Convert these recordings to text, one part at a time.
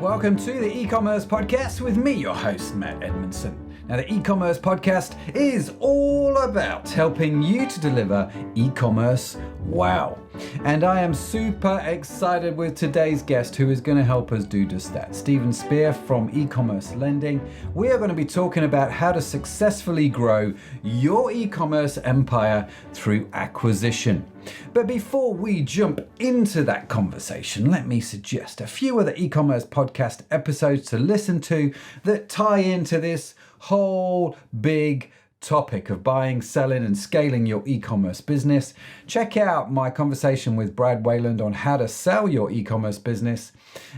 Welcome to the e-commerce podcast with me, your host, Matt Edmondson. Now, the e-commerce podcast is all about helping you to deliver e-commerce wow. And I am super excited with today's guest who is going to help us do just that. Stephen Speer from Ecommerce Lending. We are going to be talking about how to successfully grow your e-commerce empire through acquisition. But before we jump into that conversation, let me suggest a few other e-commerce podcast episodes to listen to that tie into this whole big topic of buying, selling, and scaling your e-commerce business. Check out my conversation with Brad Wayland on how to sell your e-commerce business,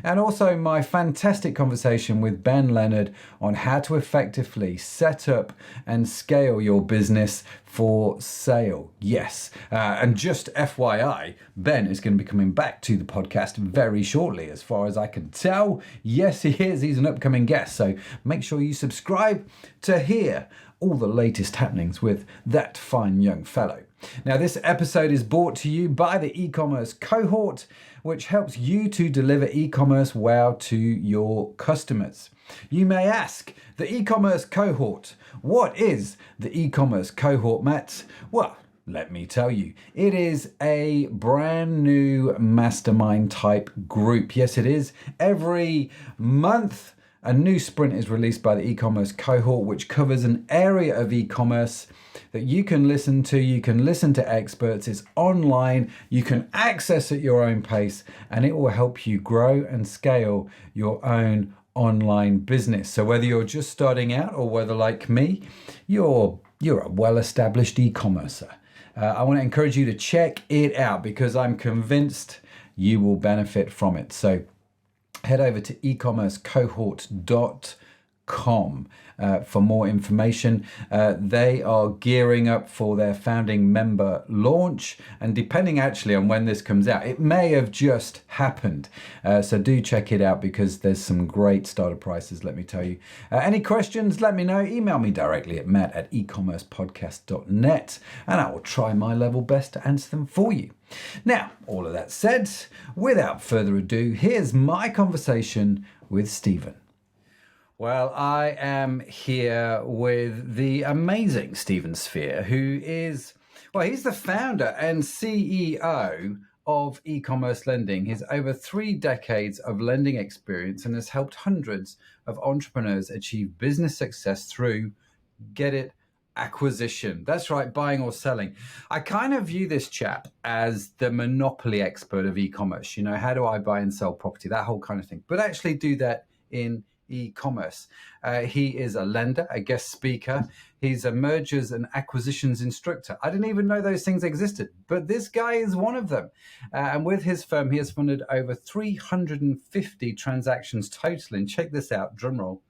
and also my fantastic conversation with Ben Leonard on how to effectively set up and scale your business for sale. Yes, and just FYI, Ben is going to be coming back to the podcast very shortly, as far as I can tell. Yes, he is. He's an upcoming guest, so make sure you subscribe to hear all the latest happenings with that fine young fellow. Now, this episode is brought to you by the e-commerce cohort, which helps you to deliver e-commerce wow to your customers. You may ask, the e-commerce cohort, what is the e-commerce cohort, Matt? Well, let me tell you, it is a brand new mastermind type group. Yes, it is. Every month, a new sprint is released by the e-commerce cohort, which covers an area of e-commerce that you can listen to. You can listen to experts. It's online. You can access at your own pace, and it will help you grow and scale your own online business. So whether you're just starting out or whether, like me, you're a well-established e-commercer, I want to encourage you to check it out because I'm convinced you will benefit from it. So head over to ecommercecohort.com for more information. They are gearing up for their founding member launch, and depending actually on when this comes out, it may have just happened. So do check it out because there's some great starter prices, let me tell you. Any questions, let me know. Email me directly at matt@ecommercepodcast.net, and I will try my level best to answer them for you. Now, all of that said, without further ado, here's my conversation with Stephen. Well, I am here with the amazing Stephen Speer, who is, well, he's the founder and CEO of Ecommerce Lending. He's over 3 decades of lending experience and has helped hundreds of entrepreneurs achieve business success through, get it, acquisition. That's right, buying or selling. I kind of view this chap as the monopoly expert of e-commerce. You know, how do I buy and sell property? That whole kind of thing. But actually do that in e-commerce. He is a lender, a guest speaker. He's a mergers and acquisitions instructor. I didn't even know those things existed, but this guy is one of them. And with his firm, he has funded over 350 transactions totaling, check this out, drumroll,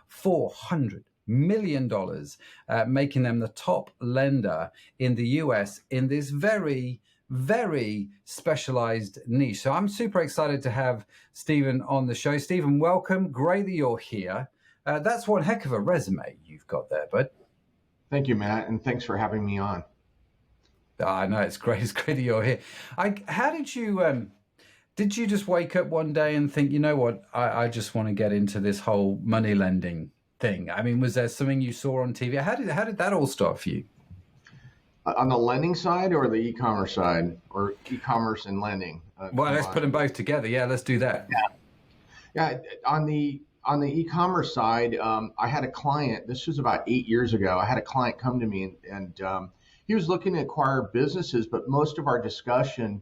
$400 million, making them the top lender in the US in this very, very specialized niche. So I'm super excited to have Stephen on the show. Stephen, welcome. Great that you're here. That's one heck of a resume you've got there, bud. Thank you, Matt, and thanks for having me on. I know, it's great. It's great that you're here. How did you just wake up one day and think, you know what, I just want to get into this whole money lending thing? I mean, was there something you saw on TV? How did that all start for you? On the lending side or the e-commerce side, or e-commerce and lending? Well, let's put them both together. Yeah, let's do that. Yeah. On the e-commerce side, I had a client. This was about 8 years ago. I had a client come to me, and he was looking to acquire businesses, but most of our discussion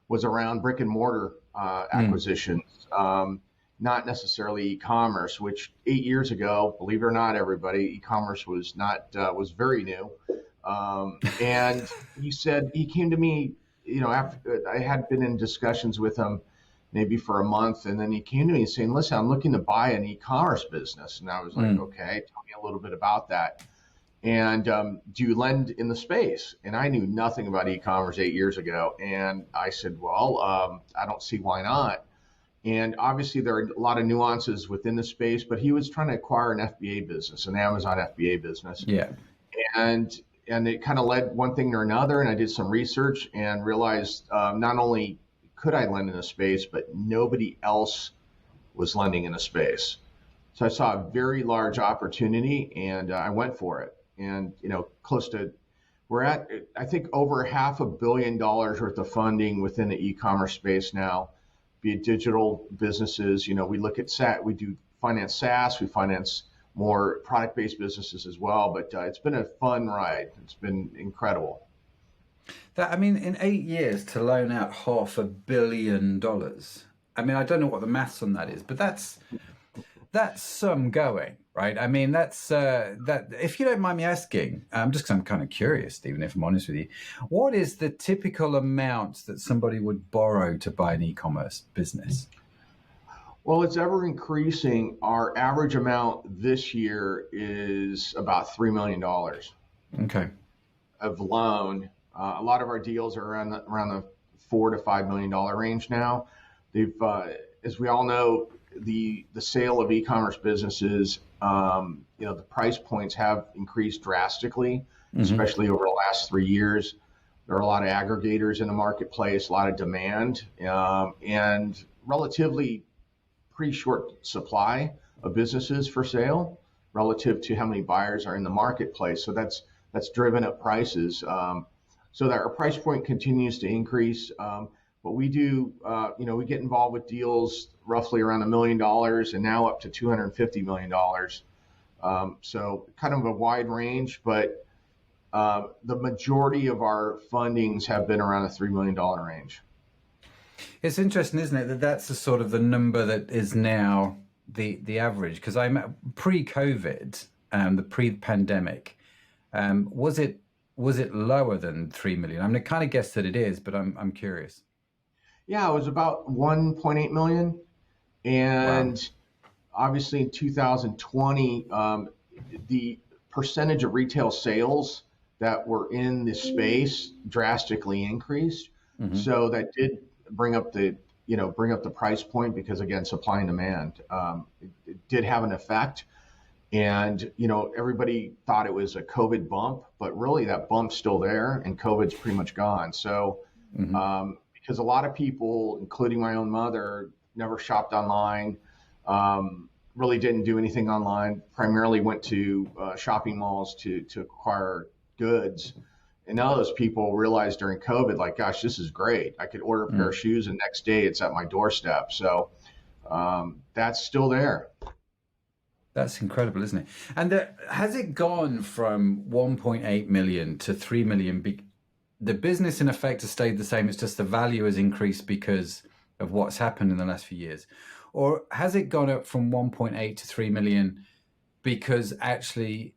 was around brick and mortar acquisitions. Not necessarily e-commerce, which 8 years ago, believe it or not, everybody, e-commerce was very new. And he came to me, you know, after I had been in discussions with him maybe for a month, and then he came to me saying, listen, I'm looking to buy an e-commerce business. And I was like, okay, tell me a little bit about that. And do you lend in the space? And I knew nothing about e-commerce 8 years ago. And I said, well, I don't see why not. And obviously there are a lot of nuances within the space, but he was trying to acquire an FBA business, an Amazon FBA business. Yeah. And it kind of led one thing to another. And I did some research and realized not only could I lend in the space, but nobody else was lending in the space. So I saw a very large opportunity, and I went for it. And we're at, I think, over $500 million worth of funding within the e-commerce space now, be it digital businesses. We look at we do finance SaaS, we finance more product-based businesses as well. But it's been a fun ride. It's been incredible. In 8 years to loan out $500 million. I don't know what the maths on that is, but that's some going, right? That's that. If you don't mind me asking, just because I'm kind of curious, Stephen, if I'm honest with you, what is the typical amount that somebody would borrow to buy an e-commerce business? Well, it's ever increasing. Our average amount this year is about $3 million. Okay. Of loan. A lot of our deals are around the $4 to $5 million range now. They've, as we all know, the sale of e-commerce businesses, the price points have increased drastically, especially over the last 3 years. There are a lot of aggregators in the marketplace, a lot of demand, and relatively pretty short supply of businesses for sale relative to how many buyers are in the marketplace. So that's driven up prices. So that our price point continues to increase. But we do, we get involved with deals roughly around $1 million and now up to $250 million. So kind of a wide range, but the majority of our fundings have been around the $3 million range. It's interesting, isn't it, that that's the sort of the number that is now the average? Because I'm pre-COVID, the pre-pandemic, was it lower than 3 million? I kind of guess that it is, but I'm curious. Yeah, it was about 1.8 million. And wow. Obviously in 2020, the percentage of retail sales that were in this space drastically increased. So that did bring up the price point because, again, supply and demand. It did have an effect. And, everybody thought it was a COVID bump, but really that bump's still there and COVID's pretty much gone. So, because a lot of people, including my own mother, never shopped online, really didn't do anything online, primarily went to shopping malls to acquire goods. And now those people realized during COVID, like, gosh, this is great. I could order a pair of shoes and next day it's at my doorstep. So that's still there. That's incredible, isn't it? And has it gone from 1.8 million to 3 million? The business, in effect, has stayed the same. It's just the value has increased because of what's happened in the last few years. Or has it gone up from 1.8 to 3 million because actually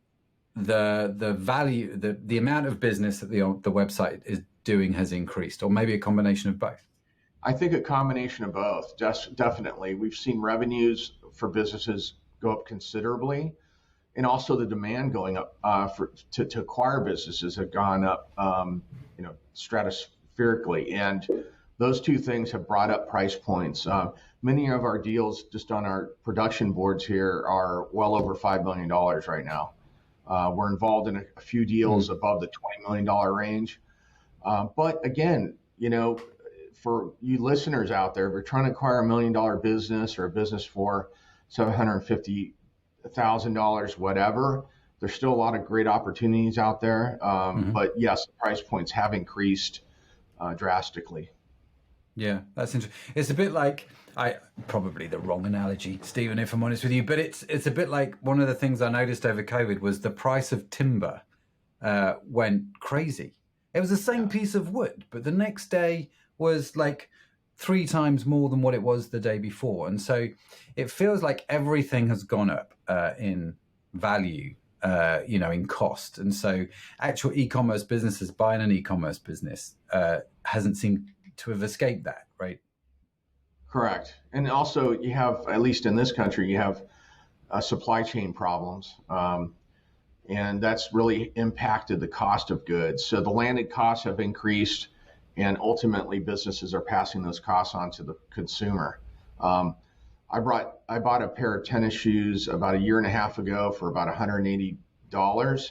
the value, the amount of business that the website is doing has increased, or maybe a combination of both? I think a combination of both, definitely. We've seen revenues for businesses go up considerably, and also the demand going up to acquire businesses have gone up, stratospherically. And those two things have brought up price points. Many of our deals just on our production boards here are well over $5 million right now. We're involved in a few deals above the $20 million range. But again, for you listeners out there, if you're trying to acquire $1 million business or a business for $750,000, whatever, there's still a lot of great opportunities out there. But yes, the price points have increased drastically. Yeah, that's interesting. It's a bit like, probably the wrong analogy, Stephen, if I'm honest with you, but it's a bit like one of the things I noticed over COVID was the price of timber went crazy. It was the same piece of wood, but the next day was like 3 times more than what it was the day before. And so it feels like everything has gone up in value, in cost. And so actual e-commerce businesses, buying an e-commerce business hasn't seemed to have escaped that, right? Correct. And also you have, at least in this country, you have supply chain problems. And that's really impacted the cost of goods. So the landed costs have increased, and ultimately businesses are passing those costs on to the consumer. I bought a pair of tennis shoes about a year and a half ago for about $180,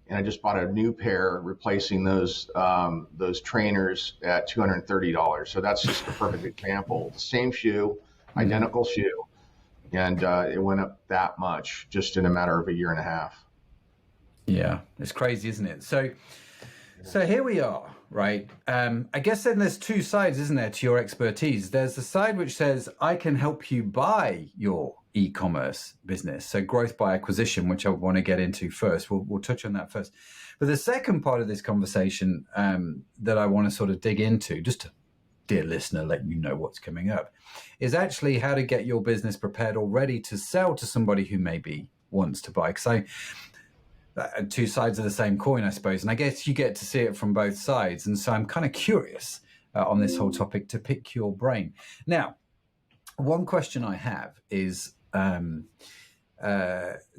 and I just bought a new pair replacing those trainers at $230. So that's just a perfect example. The same shoe, identical shoe, and it went up that much just in a matter of a year and a half. Yeah, it's crazy, isn't it? So here we are, right? I guess then there's two sides, isn't there, to your expertise? There's the side which says, I can help you buy your e-commerce business. So growth by acquisition, which I want to get into first. We'll touch on that first. But the second part of this conversation that I want to sort of dig into, just to, dear listener, let you know what's coming up, is actually how to get your business prepared or ready to sell to somebody who maybe wants to buy. Because two sides of the same coin, I suppose. And I guess you get to see it from both sides. And so I'm kind of curious on this whole topic to pick your brain. Now, one question I have is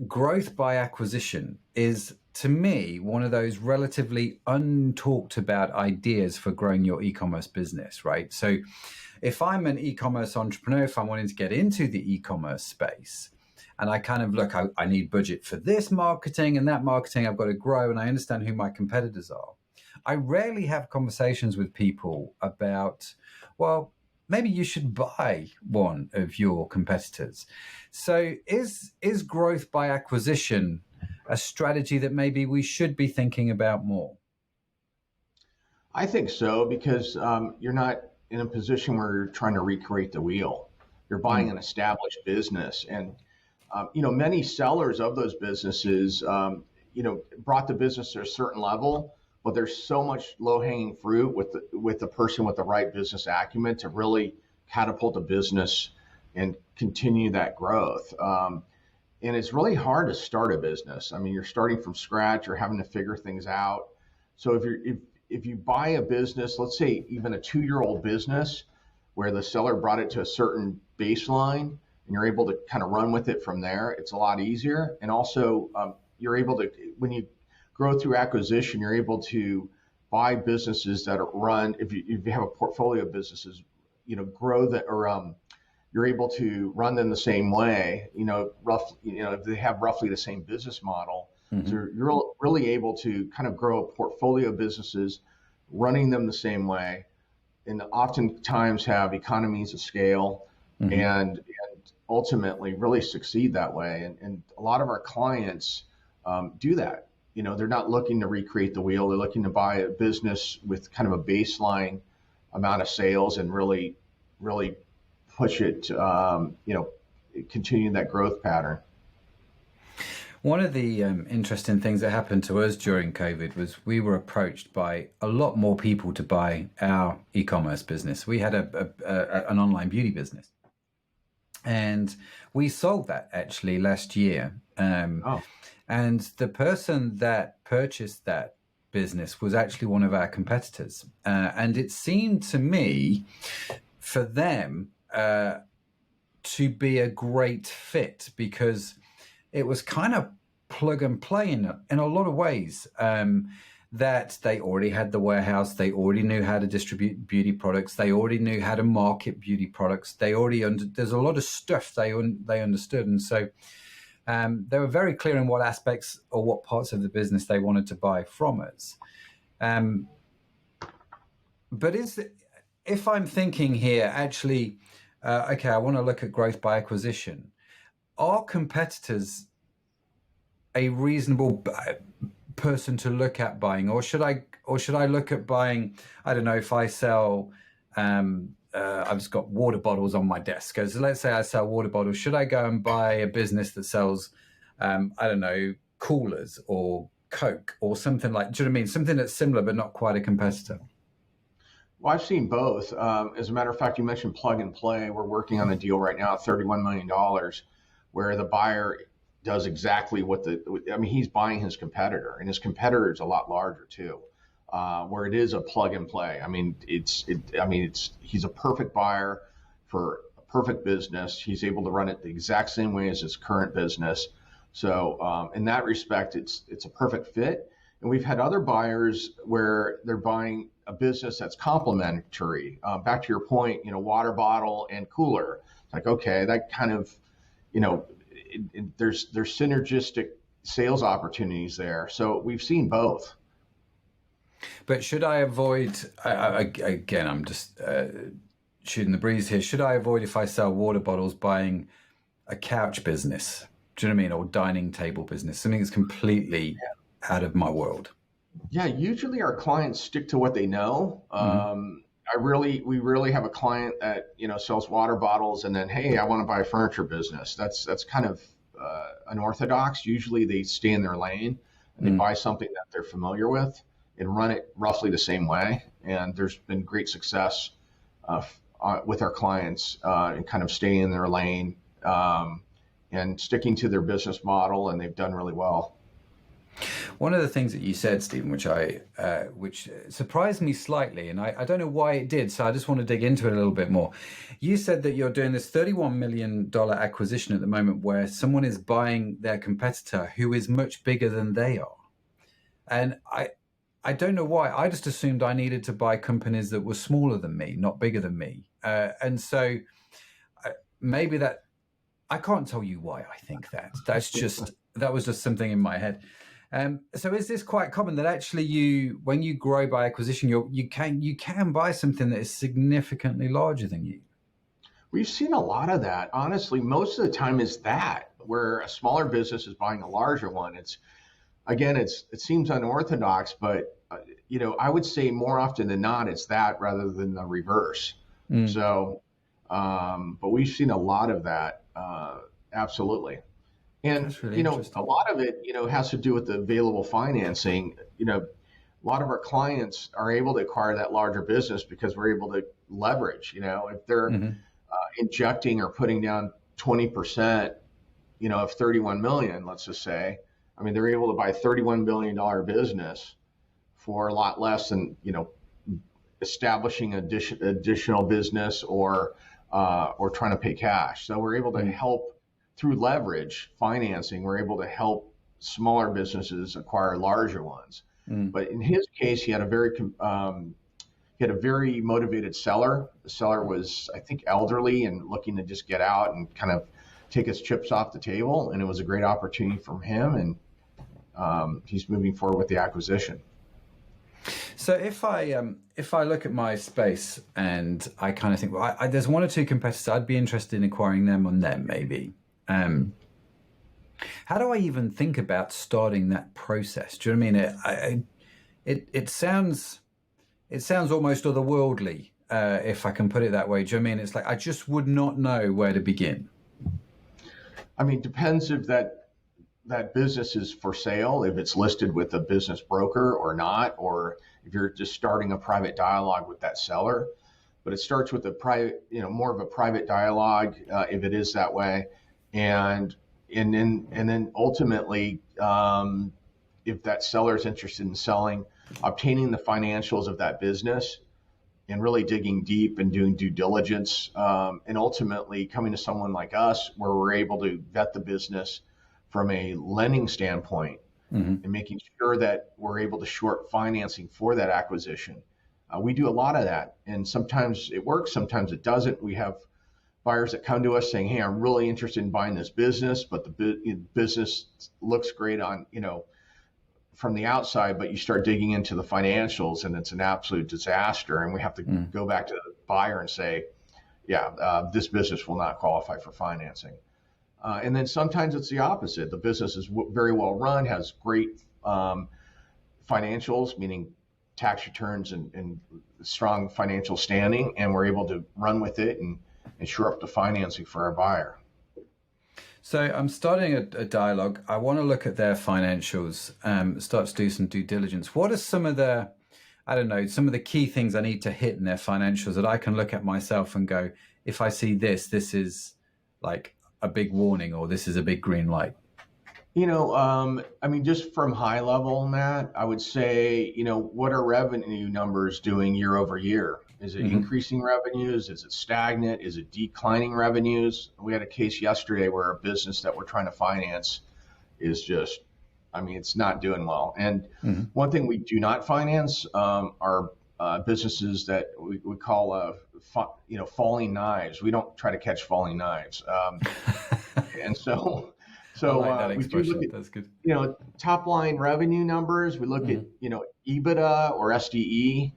growth by acquisition is, to me, one of those relatively untalked about ideas for growing your e-commerce business, right? So if I'm an e-commerce entrepreneur, if I'm wanting to get into the e-commerce space, and I kind of look, I need budget for this marketing and that marketing, I've got to grow, and I understand who my competitors are. I rarely have conversations with people about, well, maybe you should buy one of your competitors. So is growth by acquisition a strategy that maybe we should be thinking about more? I think so, because you're not in a position where you're trying to recreate the wheel. You're buying an established business, and many sellers of those businesses, brought the business to a certain level, but there's so much low-hanging fruit with the person with the right business acumen to really catapult a business and continue that growth. And it's really hard to start a business. I mean, you're starting from scratch. You're having to figure things out. So if you buy a business, let's say even a 2-year-old business, where the seller brought it to a certain baseline, and you're able to kind of run with it from there, it's a lot easier. And also, you're able to, when you grow through acquisition, you're able to buy businesses that are run, if you have a portfolio of businesses, grow that, or you're able to run them the same way, if they have roughly the same business model. Mm-hmm. So you're really able to kind of grow a portfolio of businesses, running them the same way, and oftentimes have economies of scale. Mm-hmm. and ultimately really succeed that way. And a lot of our clients do that. They're not looking to recreate the wheel. They're looking to buy a business with kind of a baseline amount of sales and really, really push it, continue that growth pattern. One of the interesting things that happened to us during COVID was we were approached by a lot more people to buy our e-commerce business. We had an online beauty business. And we sold that actually last year. And the person that purchased that business was actually one of our competitors. And it seemed to me for them to be a great fit, because it was kind of plug and play in a lot of ways. That they already had the warehouse, they already knew how to distribute beauty products, they already knew how to market beauty products, there's a lot of stuff they understood, and so they were very clear in what aspects or what parts of the business they wanted to buy from us. But if I'm thinking here, actually, okay, I want to look at growth by acquisition, are competitors a reasonable person to look at buying, or should I look at buying, I don't know, if I sell I've just got water bottles on my desk, so let's say I sell water bottles, should I go and buy a business that sells I don't know, coolers or Coke or something like, do you know what I mean, something that's similar but not quite a competitor? Well, I've seen both. As a matter of fact, you mentioned plug and play. We're working on a deal right now, $31 million, where the buyer does exactly he's buying his competitor, and his competitor is a lot larger too, where it is a plug and play. He's a perfect buyer for a perfect business. He's able to run it the exact same way as his current business. So in that respect, it's a perfect fit. And we've had other buyers where they're buying a business that's complementary. Back to your point, water bottle and cooler. It's like, okay, that kind of, there's synergistic sales opportunities there. So we've seen both. But should I avoid, again, I'm just shooting the breeze here, should I avoid, if I sell water bottles, buying a couch business, do you know what I mean, or dining table business, something that's completely out of my world? Yeah, usually our clients stick to what they know. Hmm. We really have a client that sells water bottles, and then hey, I want to buy a furniture business. That's kind of unorthodox. Usually they stay in their lane and they Mm. buy something that they're familiar with and run it roughly the same way. And there's been great success with our clients and kind of staying in their lane and sticking to their business model, and they've done really well. One of the things that you said, Stephen, which surprised me slightly, and I don't know why it did, so I just want to dig into it a little bit more. You said that you're doing this $31 million acquisition at the moment where someone is buying their competitor who is much bigger than they are. And I don't know why. I just assumed I needed to buy companies that were smaller than me, not bigger than me. And so maybe that, I can't tell you why I think that. That was just something in my head. So is this quite common that actually when you grow by acquisition, you can buy something that is significantly larger than you? We've seen a lot of that. Honestly, most of the time is that where a smaller business is buying a larger one. It seems unorthodox, but I would say more often than not, it's that rather than the reverse. Mm, So, but we've seen a lot of that, absolutely. And that's really a interesting. lot of it, has to do with the available financing. A lot of our clients are able to acquire that larger business because we're able to leverage. If they're Hmm. injecting or putting down 20%, of 31 million, let's just say, I mean, they're able to buy a $31 billion business for a lot less than, establishing additional business or trying to pay cash. So we're able to Mm, help through leverage financing. We're able to help smaller businesses acquire larger ones. mm, But in his case, he had a very motivated seller. The seller was, I think, elderly and looking to just get out and kind of take his chips off the table, and it was a great opportunity for him, and he's moving forward with the acquisition. So if I look at my space and I kind of think, well, there's one or two competitors I'd be interested in acquiring them on them maybe. Um, how do I even think about starting that process? Do you know what I mean? It sounds almost otherworldly, if I can put it that way. Do you know what I mean? It's like I just would not know where to begin. I mean, depends if that business is for sale, if it's listed with a business broker or not, or if you're just starting a private dialogue with that seller. But it starts with a private, more of a private dialogue, if it is that way, and then ultimately, if that seller is interested in selling, obtaining the financials of that business and really digging deep and doing due diligence, and ultimately coming to someone like us where we're able to vet the business from a lending standpoint Hmm. and making sure that we're able to short financing for that acquisition. We do a lot of that, and sometimes it works, sometimes it doesn't. We have buyers that come to us saying, "Hey, I'm really interested in buying this business, but the business looks great on from the outside, but you start digging into the financials and it's an absolute disaster." And we have to Mm. go back to the buyer and say, "Yeah, this business will not qualify for financing." And then sometimes it's the opposite. The business is very well run, has great financials, meaning tax returns and strong financial standing, and we're able to run with it and shore up the financing for our buyer. So I'm starting a dialogue. I want to look at their financials, start to do some due diligence. What are some of I don't know, some of the key things I need to hit in their financials that I can look at myself and go, if I see this, this is like a big warning or this is a big green light. I mean, just from high level, Matt, I would say, what are revenue numbers doing year over year? Is it Hmm. increasing revenues? Is it stagnant? Is it declining revenues? We had a case yesterday where a business that we're trying to finance is just, I mean, it's not doing well. And Hmm. one thing we do not finance are businesses that we call, falling knives. We don't try to catch falling knives. And so, I so like that we do look expression. at That's good. top line revenue numbers. We look at Hmm. EBITDA or SDE,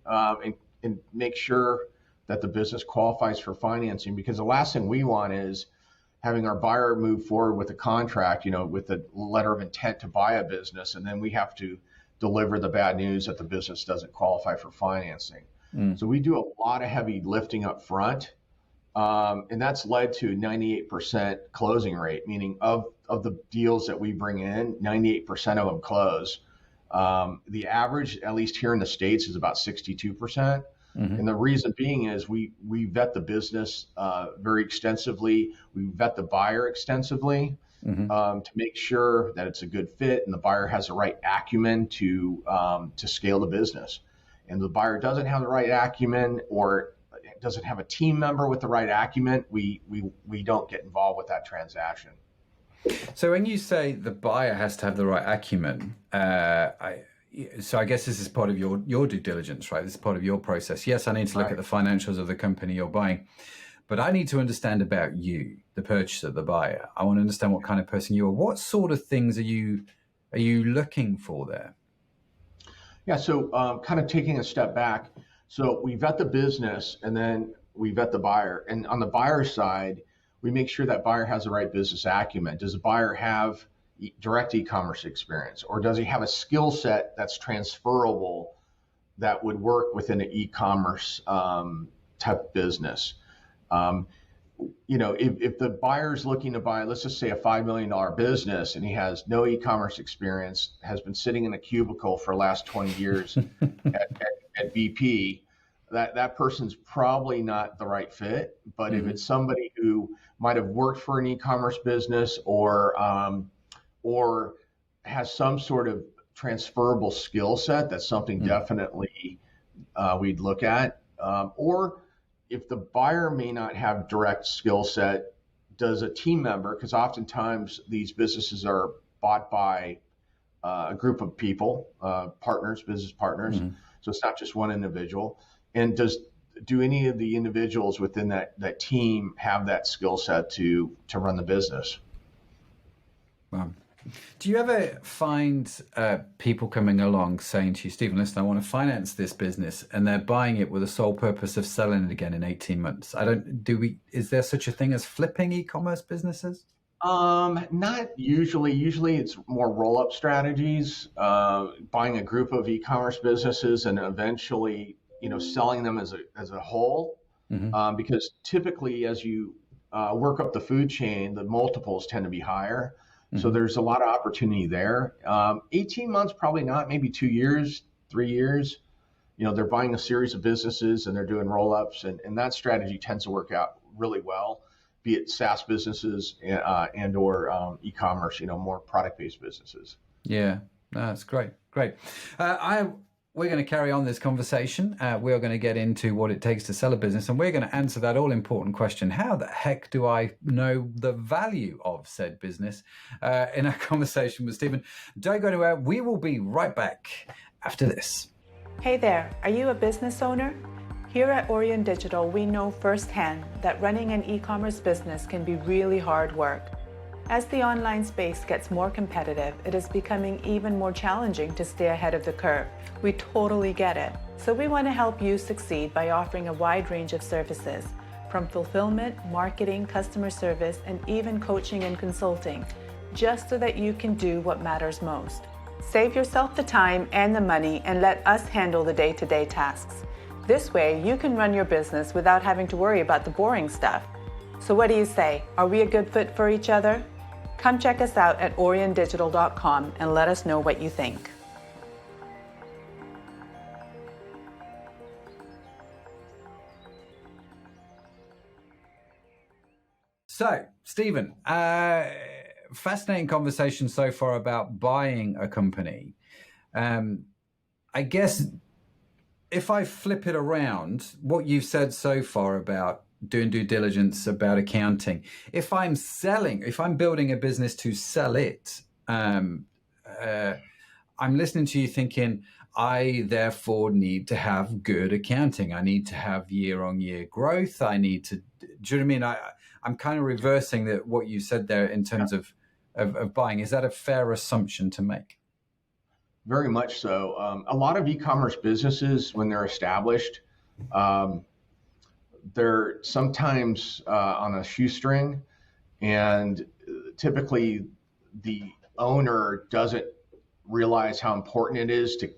and make sure that the business qualifies for financing. Because the last thing we want is having our buyer move forward with a contract, with a letter of intent to buy a business, and then we have to deliver the bad news that the business doesn't qualify for financing. So we do a lot of heavy lifting up front, and that's led to 98% closing rate, meaning of the deals that we bring in, 98% of them close. The average, at least here in the States, is about 62%. And the reason being is we vet the business very extensively. We vet the buyer extensively to make sure that it's a good fit and the buyer has the right acumen to scale the business. And the buyer doesn't have the right acumen or doesn't have a team member with the right acumen, we don't get involved with that transaction. So when you say the buyer has to have the right acumen, so I guess this is part of your due diligence, right? This is part of your process. Yes, I need to look at the financials of the company you're buying, but I need to understand about you, the purchaser, the buyer. I want to understand what kind of person you are. What sort of things are you looking for there? Yeah, so kind of taking a step back. So we vet the business and then we vet the buyer. And on the buyer side, we make sure that buyer has the right business acumen. Does the buyer have direct e-commerce experience, or does he have a skill set that's transferable that would work within an e-commerce type business? If the buyer's looking to buy, let's just say a $5 million business, and he has no e-commerce experience, has been sitting in a cubicle for the last 20 years at BP, that person's probably not the right fit. But if it's somebody who might have worked for an e-commerce business or has some sort of transferable skill set, that's something definitely we'd look at. Or if the buyer may not have direct skill set, does a team member, because oftentimes these businesses are bought by a group of people, business partners. So it's not just one individual. And do any of the individuals within that team have that skill set to run the business? Wow. Do you ever find people coming along saying to you, Stephen, listen, I want to finance this business, and they're buying it with the sole purpose of selling it again in 18 months? Is there such a thing as flipping e-commerce businesses? Not usually. Usually it's more roll-up strategies, buying a group of e-commerce businesses and eventually, selling them as a whole. Because typically as you work up the food chain, the multiples tend to be higher. So there's a lot of opportunity there. 18 months, probably not, maybe 2 years, 3 years. They're buying a series of businesses and they're doing roll-ups, and that strategy tends to work out really well, be it SaaS businesses and or e-commerce, more product-based businesses. Yeah, that's great. We're going to carry on this conversation. We're going to get into what it takes to sell a business, and we're going to answer that all-important question: how the heck do I know the value of said business? In our conversation with Stephen. Don't go anywhere. We will be right back after this. Hey there, are you a business owner? Here at Aurion Digital, we know firsthand that running an e-commerce business can be really hard work. As the online space gets more competitive, it is becoming even more challenging to stay ahead of the curve. We totally get it. So we want to help you succeed by offering a wide range of services, from fulfillment, marketing, customer service, and even coaching and consulting, just so that you can do what matters most. Save yourself the time and the money and let us handle the day-to-day tasks. This way, you can run your business without having to worry about the boring stuff. So what do you say? Are we a good fit for each other? Come check us out at auriondigital.com and let us know what you think. So, Stephen, fascinating conversation so far about buying a company. I guess if I flip it around, what you've said so far about doing due diligence, about accounting, if I'm building a business to sell it, I'm listening to you thinking, I therefore need to have good accounting. I need to have year-on-year growth. Do you know what I mean? I'm kind of reversing what you said there in terms of buying. Is that a fair assumption to make? Very much so. A lot of e-commerce businesses, when they're established, they're sometimes on a shoestring, And typically the owner doesn't realize how important it is to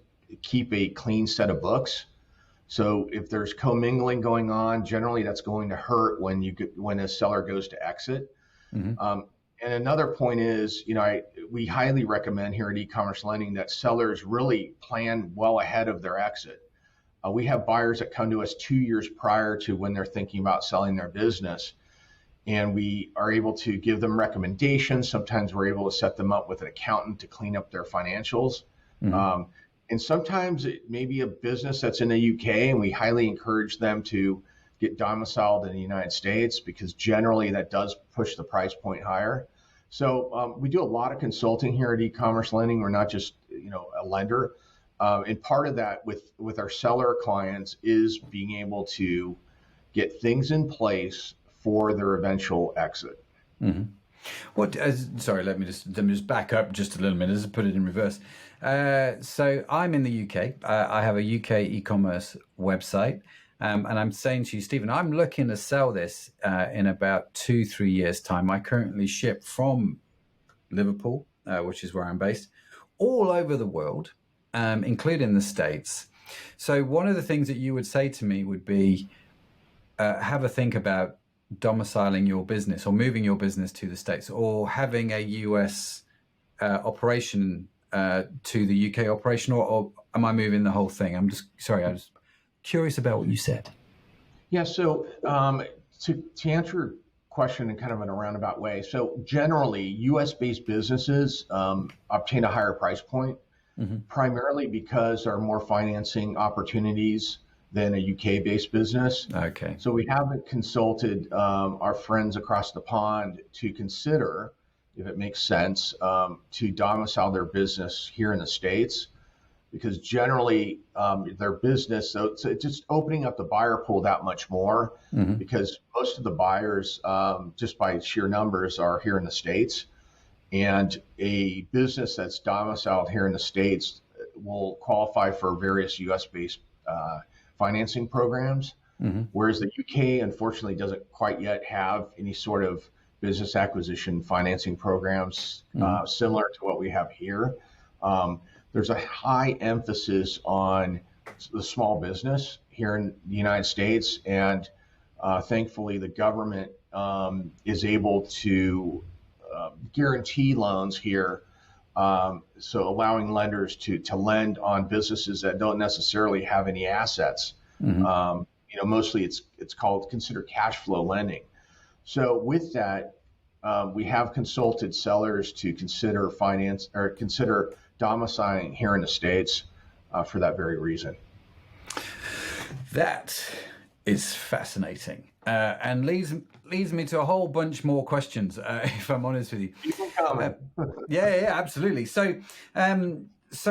keep a clean set of books. So if there's commingling going on, generally that's going to hurt when a seller goes to exit. Mm-hmm. And another point is, we highly recommend here at e-commerce lending that sellers really plan well ahead of their exit. We have buyers that come to us 2 years prior to when they're thinking about selling their business, and we are able to give them recommendations. Sometimes we're able to set them up with an accountant to clean up their financials. Mm-hmm. And sometimes it may be a business that's in the UK, and we highly encourage them to get domiciled in the United States because generally that does push the price point higher. So we do a lot of consulting here at e-commerce lending. We're not just a lender. And part of that with our seller clients is being able to get things in place for their eventual exit. Mm-hmm. Sorry, let me just back up just a little minute. Just put it in reverse. So I'm in the UK. I have a UK e-commerce website. And I'm saying to you, Stephen, I'm looking to sell this in about 2-3 years' time. I currently ship from Liverpool, which is where I'm based, all over the world, including the States. So one of the things that you would say to me would be, have a think about domiciling your business or moving your business to the States or having a US operation to the UK operation, or am I moving the whole thing? I'm just sorry, I was curious about what you said. Yeah, so to answer your question in kind of in a roundabout way, so generally US-based businesses obtain a higher price point, mm-hmm. primarily because there are more financing opportunities than a UK-based business. Okay. So we haven't consulted our friends across the pond to consider, if it makes sense, to domicile their business here in the States, because generally their business, so it's just opening up the buyer pool that much more, mm-hmm. because most of the buyers, just by sheer numbers, are here in the States. And a business that's domiciled here in the States will qualify for various US-based financing programs, mm-hmm. whereas the UK unfortunately doesn't quite yet have any sort of business acquisition financing programs mm-hmm. Similar to what we have here. There's a high emphasis on the small business here in the United States, and thankfully the government is able to guarantee loans here, so allowing lenders to lend on businesses that don't necessarily have any assets. Mm-hmm. Mostly it's considered cash flow lending. So with that, we have consulted sellers to consider domiciling here in the States for that very reason. That is fascinating, and leads me to a whole bunch more questions, if I'm honest with you. Keep them coming. Yeah, absolutely. So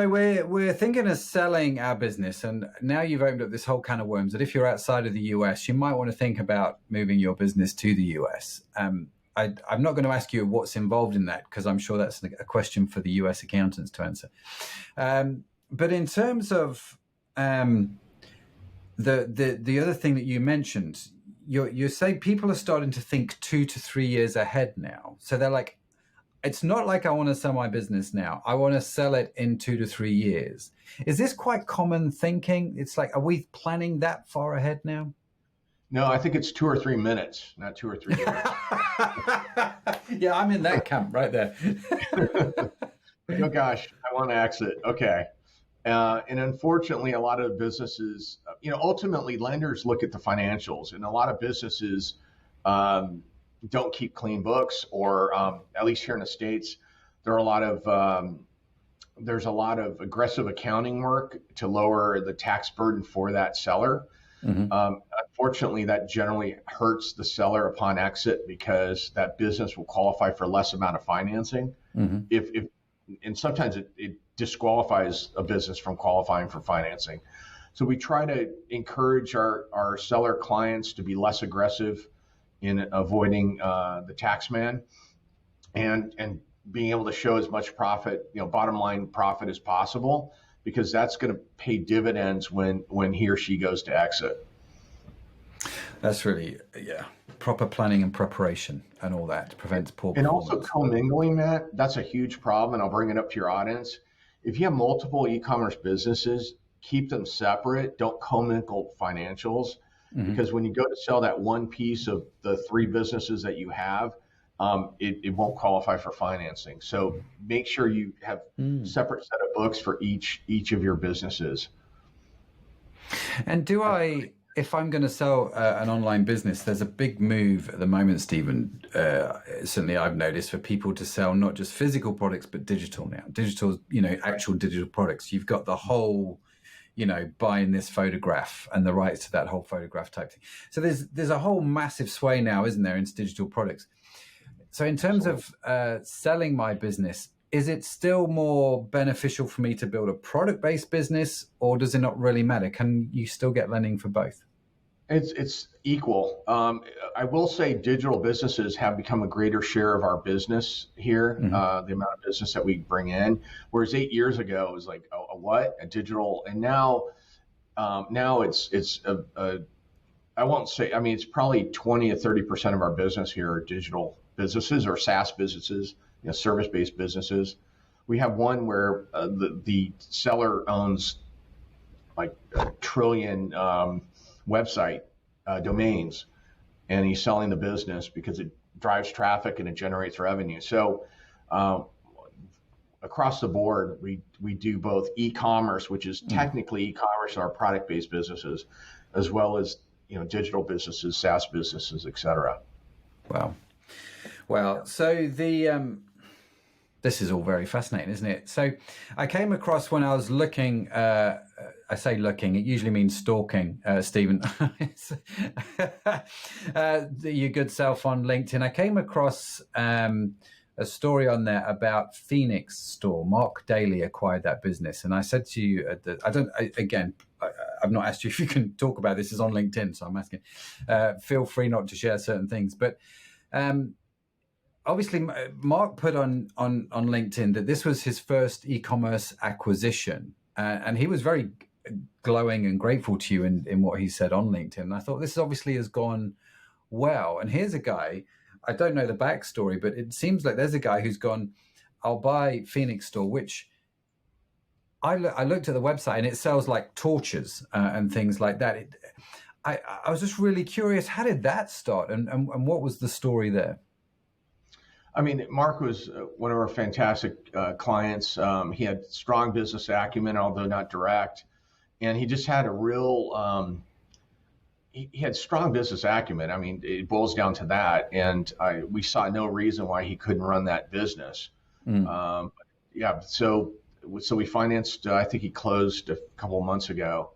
we're thinking of selling our business, and now you've opened up this whole can of worms that if you're outside of the US, you might want to think about moving your business to the US. I'm not going to ask you what's involved in that, because I'm sure that's a question for the US accountants to answer. But in terms of the other thing that you mentioned, you say people are starting to think 2 to 3 years ahead now. So they're like, it's not like I want to sell my business now. I want to sell it in 2 to 3 years. Is this quite common thinking? It's like, are we planning that far ahead now? No, I think it's 2 or 3 minutes, not 2 or 3 years. Yeah, I'm in that camp right there. Oh gosh, I want to exit. Okay. And unfortunately, a lot of businesses, ultimately lenders look at the financials, and a lot of businesses don't keep clean books, or at least here in the States, there's a lot of aggressive accounting work to lower the tax burden for that seller. Mm-hmm. Unfortunately, that generally hurts the seller upon exit, because that business will qualify for less amount of financing. Mm-hmm. And sometimes it disqualifies a business from qualifying for financing. So we try to encourage our seller clients to be less aggressive in avoiding the tax man, and being able to show as much profit, bottom line profit as possible, because that's going to pay dividends when he or she goes to exit. That's really, proper planning and preparation and all that prevents poor And performance. also commingling, Matt, that's a huge problem. And I'll bring it up to your audience. If you have multiple e-commerce businesses, keep them separate. Don't commingle financials, because when you go to sell that one piece of the three businesses that you have, it won't qualify for financing. So make sure you have separate set of books for each of your businesses. And if I'm going to sell an online business, there's a big move at the moment, Stephen. Certainly I've noticed, for people to sell not just physical products, but digital now. Digital, actual digital products. You've got the whole, buying this photograph and the rights to that whole photograph type thing. So there's a whole massive sway now, isn't there, into digital products. So in terms of selling my business, is it still more beneficial for me to build a product-based business, or does it not really matter? Can you still get lending for both? It's equal. I will say digital businesses have become a greater share of our business here, the amount of business that we bring in. Whereas 8 years ago, it was like, a digital? And now it's I won't say, it's probably 20 to 30% of our business here are digital businesses or SaaS businesses, service-based businesses. We have one where the seller owns like 1 trillion website domains, and he's selling the business because it drives traffic and it generates revenue. So across the board, we do both e-commerce, which is technically e-commerce, our product-based businesses, as well as digital businesses, SaaS businesses, etc. Wow. Well, so this is all very fascinating, isn't it? So I came across, when I was looking, I say looking, it usually means stalking, Stephen, your good self on LinkedIn. I came across a story on there about Phoenix Store. Mark Daly acquired that business. And I said to you, I've not asked you if you can talk about this. It's on LinkedIn, so I'm asking. Feel free not to share certain things. But obviously, Mark put on LinkedIn that this was his first e-commerce acquisition. And he was very glowing and grateful to you in what he said on LinkedIn. And I thought, this obviously has gone well. And here's a guy, I don't know the backstory, but it seems like there's a guy who's gone, I'll buy Phoenix Store, which I looked at the website and it sells like torches and things like that. I was just really curious, how did that start and what was the story there? Mark was one of our fantastic clients. He had strong business acumen, although not direct. And he just had a real, he had strong business acumen. It boils down to that. And we saw no reason why he couldn't run that business. So we financed, I think he closed a couple of months ago.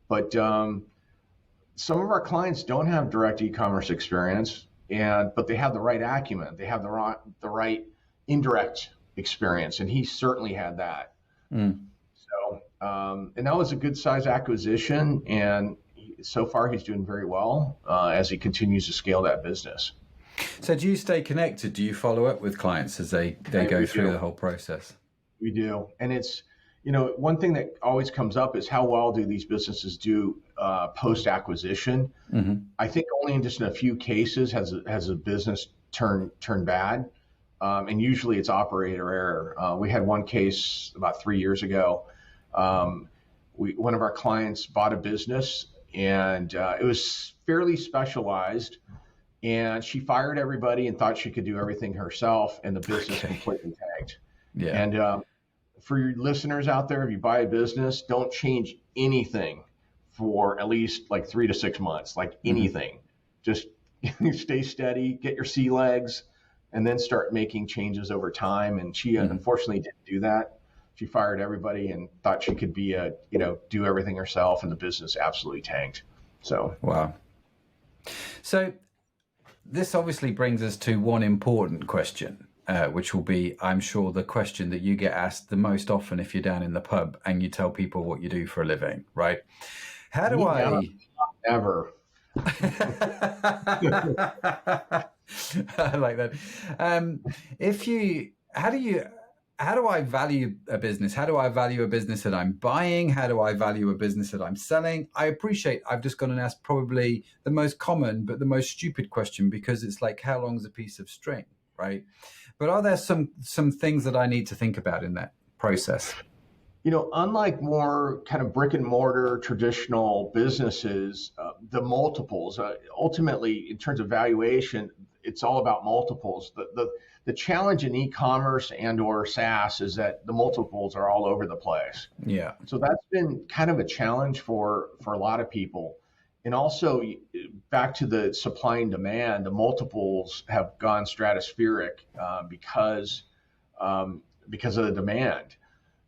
But some of our clients don't have direct e-commerce experience. But they have the right acumen. They have the right indirect experience, and he certainly had that. So, and that was a good size acquisition, and so far he's doing very well as he continues to scale that business. So, do you stay connected? Do you follow up with clients as they go through the whole process? We do, and it's one thing that always comes up is how well do these businesses do post acquisition. I think only in just a few cases has a business turned bad, and usually it's operator error. We had one case about 3 years ago. One of our clients bought a business, and it was fairly specialized, and she fired everybody and thought she could do everything herself, and the business completely tanked. Yeah. And for your listeners out there, if you buy a business, don't change anything for at least like 3 to 6 months, like anything. Just stay steady, get your sea legs, and then start making changes over time. And she unfortunately didn't do that. She fired everybody and thought she could be do everything herself, and the business absolutely tanked. So wow. So this obviously brings us to one important question. Which will be, I'm sure, the question that you get asked the most often if you're down in the pub and you tell people what you do for a living, right? How do I... Ever. I like that. how do I value a business? How do I value a business that I'm buying? How do I value a business that I'm selling? I appreciate I've just gone and asked probably the most common, but the most stupid question, because it's like, how long's a piece of string, right? But are there some things that I need to think about in that process? Unlike more kind of brick and mortar traditional businesses, the multiples, ultimately in terms of valuation, it's all about multiples. The challenge in e-commerce and or SaaS is that the multiples are all over the place. Yeah. So that's been kind of a challenge for a lot of people. And also back to the supply and demand, the multiples have gone stratospheric because of the demand.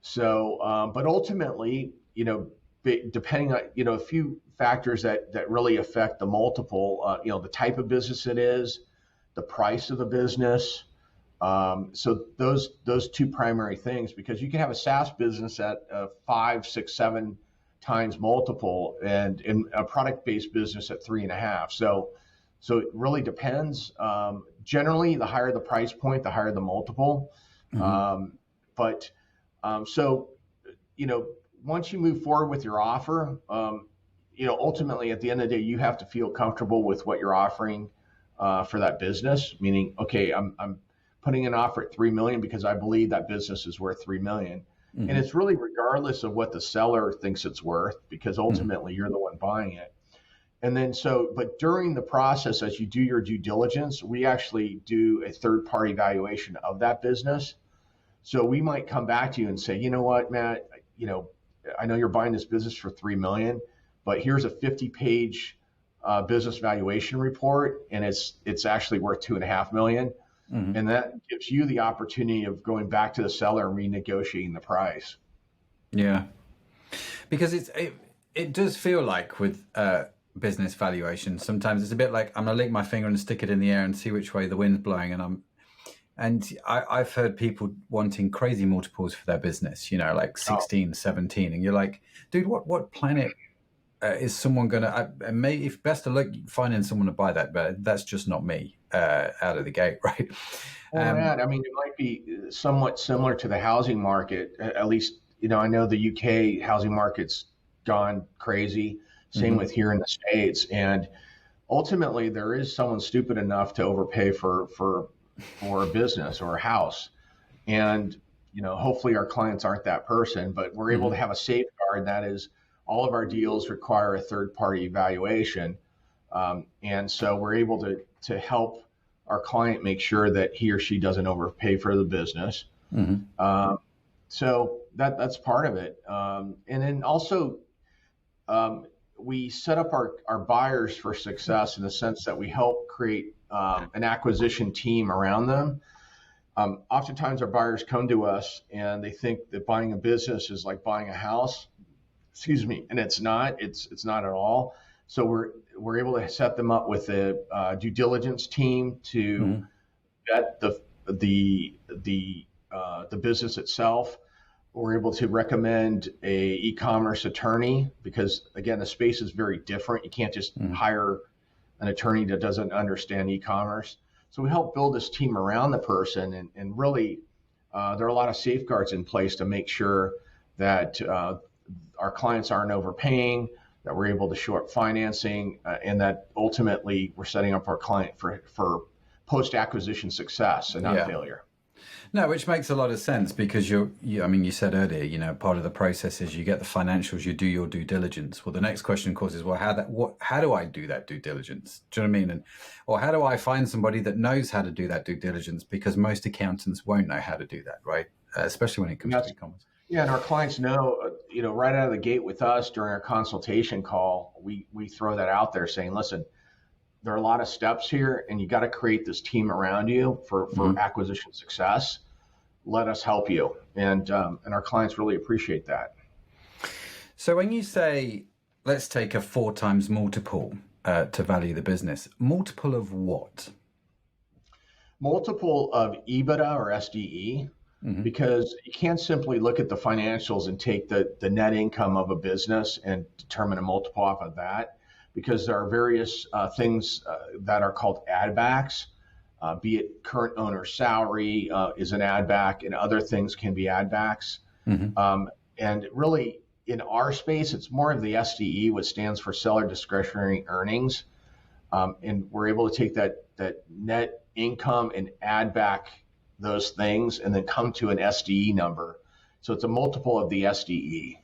So, but ultimately, depending on, a few factors that really affect the multiple, the type of business it is, the price of the business. So those two primary things, because you can have a SaaS business at 5, 6, 7 times multiple, and in a product-based business at 3.5. So it really depends. Generally, the higher the price point, the higher the multiple. Mm-hmm. So, once you move forward with your offer, ultimately at the end of the day, you have to feel comfortable with what you're offering for that business. Meaning, okay, I'm putting an offer at 3 million because I believe that business is worth 3 million, Mm-hmm. and it's really regardless of what the seller thinks it's worth, because ultimately you're the one buying it. And then but during the process, as you do your due diligence, we actually do a third-party valuation of that business. So we might come back to you and say, you know what, Matt, I know you're buying this business for 3 million, but here's a 50-page business valuation report, and it's actually worth 2.5 million. Mm-hmm. And that gives you the opportunity of going back to the seller and renegotiating the price. Yeah, because it does feel like with business valuation, sometimes it's a bit like I'm gonna lick my finger and stick it in the air and see which way the wind's blowing, and I've heard people wanting crazy multiples for their business, like 16, 17. And you're like, dude, what planet is someone going to, if best of luck finding someone to buy that, but that's just not me out of the gate, right? Well, Matt, it might be somewhat similar to the housing market. At least, I know the UK housing market's gone crazy. Same Mm-hmm. with here in the States. And ultimately, there is someone stupid enough to overpay for a business or a house. And, hopefully our clients aren't that person, but we're able to have a safeguard. That is, all of our deals require a third-party evaluation. And so we're able to help our client make sure that he or she doesn't overpay for the business. Mm-hmm. So that's part of it. And then also, we set up our buyers for success in the sense that we help create an acquisition team around them. Oftentimes our buyers come to us and they think that buying a business is like buying a house, and it's not. It's not at all. So we're able to set them up with a due diligence team to vet the business itself. We're able to recommend a e-commerce attorney because, again, the space is very different. You can't just hire an attorney that doesn't understand e-commerce. So we help build this team around the person, and really there are a lot of safeguards in place to make sure that our clients aren't overpaying, that we're able to shore up financing, and that ultimately we're setting up our client for post-acquisition success and not failure. No, which makes a lot of sense because you said earlier, part of the process is you get the financials, you do your due diligence. Well, the next question, of course, is, well, how do I do that due diligence? Do you know what I mean? Or how do I find somebody that knows how to do that due diligence? Because most accountants won't know how to do that, right? Especially when it comes to e-commerce. Yeah, and our clients know, right out of the gate with us during our consultation call, we throw that out there saying, listen, there are a lot of steps here, and you got to create this team around you for acquisition success. Let us help you, and our clients really appreciate that. So when you say, let's take a 4 times multiple to value the business, multiple of what? Multiple of EBITDA or SDE, because you can't simply look at the financials and take the net income of a business and determine a multiple off of that, because there are various things that are called add backs. be it current owner's salary is an add back, and other things can be add backs. And really, in our space, it's more of the SDE, which stands for seller discretionary earnings. And we're able to take that net income and add back those things and then come to an SDE number. So it's a multiple of the SDE.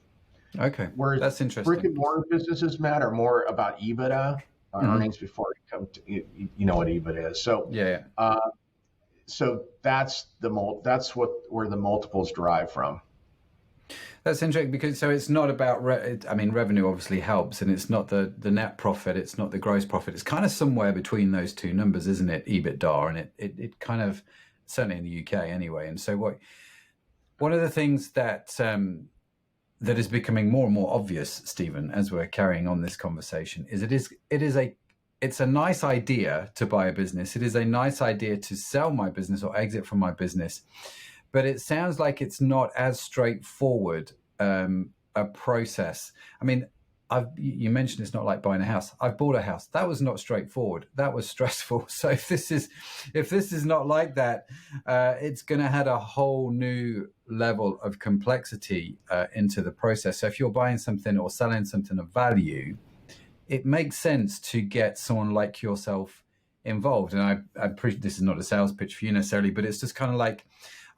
Okay, Whereas that's interesting. brick and mortar businesses, Matt, are more about EBITDA, earnings before you come to, you know what EBITDA is. So Yeah. so that's where the multiples derive from. That's interesting because so it's not about revenue obviously helps, and it's not the net profit, it's not the gross profit. It's kind of somewhere between those two numbers, isn't it? EBITDA, and it kind of, certainly in the UK anyway. And so one of the things that is becoming more and more obvious, Stephen, as we're carrying on this conversation, is it's a nice idea to buy a business. It is a nice idea to sell my business or exit from my business. But it sounds like it's not as straightforward a process. I mean, you mentioned it's not like buying a house. I've bought a house. That was not straightforward. That was stressful. So if this is not like that, it's going to add a whole new level of complexity into the process. So if you're buying something or selling something of value, it makes sense to get someone like yourself involved. And I appreciate this is not a sales pitch for you necessarily, but it's just kind of like,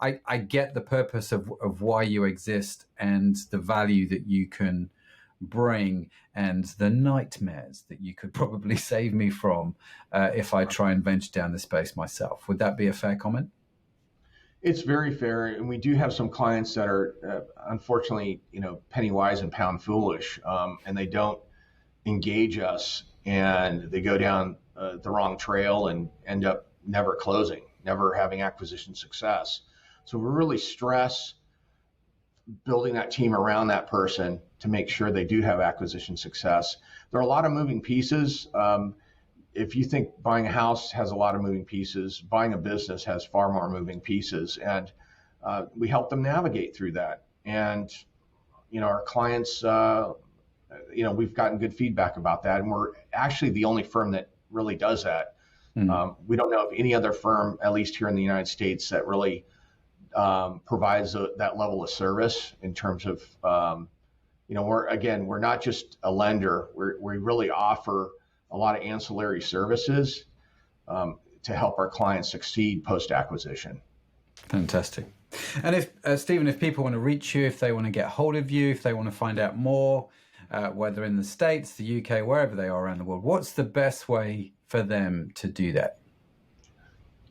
I get the purpose of why you exist and the value that you can bring and the nightmares that you could probably save me from if I try and venture down the space myself. Would that be a fair comment? It's very fair, and we do have some clients that are unfortunately, penny wise and pound foolish, and they don't engage us, and they go down the wrong trail and end up never closing, never having acquisition success. So we really stress building that team around that person to make sure they do have acquisition success. There are a lot of moving pieces. If you think buying a house has a lot of moving pieces, buying a business has far more moving pieces. And we help them navigate through that. And, our clients, we've gotten good feedback about that. And we're actually the only firm that really does that. We don't know of any other firm, at least here in the United States, that really provides that level of service in terms of, we're not just a lender. We really offer a lot of ancillary services to help our clients succeed post-acquisition. Fantastic. And if Stephen, if people want to reach you, if they want to get hold of you, if they want to find out more, whether in the States, the UK, wherever they are around the world, what's the best way for them to do that?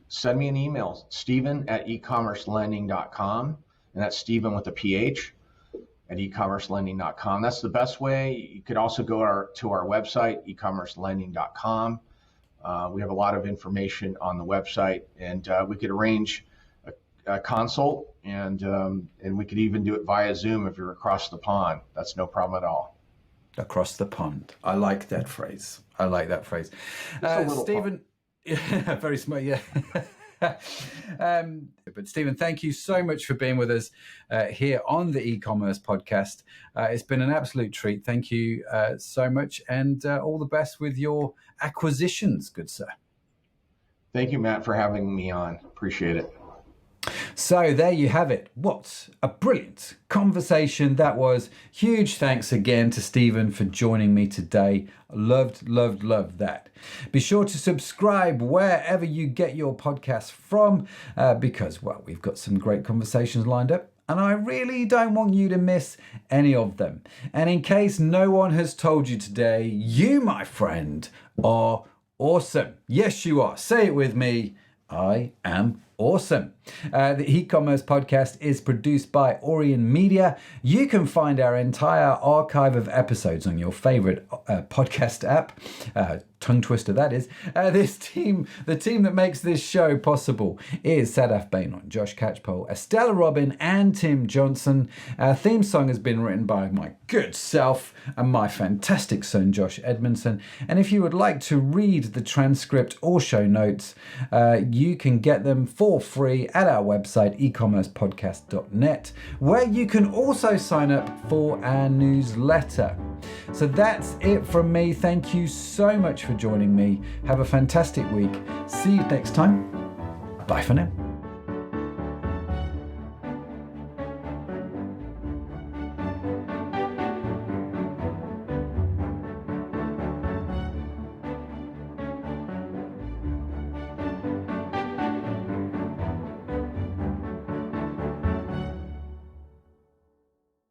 Send me an email, Stephen@ecommercelending.com, and that's Stephen with a PH at ecommercelending.com. That's the best way. You could also go to our website, ecommercelending.com. We have a lot of information on the website, and we could arrange a consult, and we could even do it via Zoom if you're across the pond. That's no problem at all. Across the pond. I like that phrase. Stephen. Yeah, very smart. Yeah. But Stephen, thank you so much for being with us here on the e-commerce podcast. It's been an absolute treat. Thank you so much, and all the best with your acquisitions, good sir. Thank you, Matt, for having me on. Appreciate it. So there you have it. What a brilliant conversation that was. Huge thanks again to Stephen for joining me today. Loved that. Be sure to subscribe wherever you get your podcasts from because, we've got some great conversations lined up and I really don't want you to miss any of them. And in case no one has told you today, you, my friend, are awesome. Yes, you are. Say it with me. I am awesome. The e-commerce podcast is produced by Aurion Media. You can find our entire archive of episodes on your favorite podcast app. Tongue twister, that is. The team that makes this show possible is Sadaf Bainon, Josh Catchpole, Estella Robin, and Tim Johnson. Our theme song has been written by my good self and my fantastic son, Josh Edmondson. And if you would like to read the transcript or show notes, you can get them for free at our website, ecommercepodcast.net, where you can also sign up for our newsletter. So that's it from me. Thank you so much for joining me. Have a fantastic week. See you next time. Bye for now.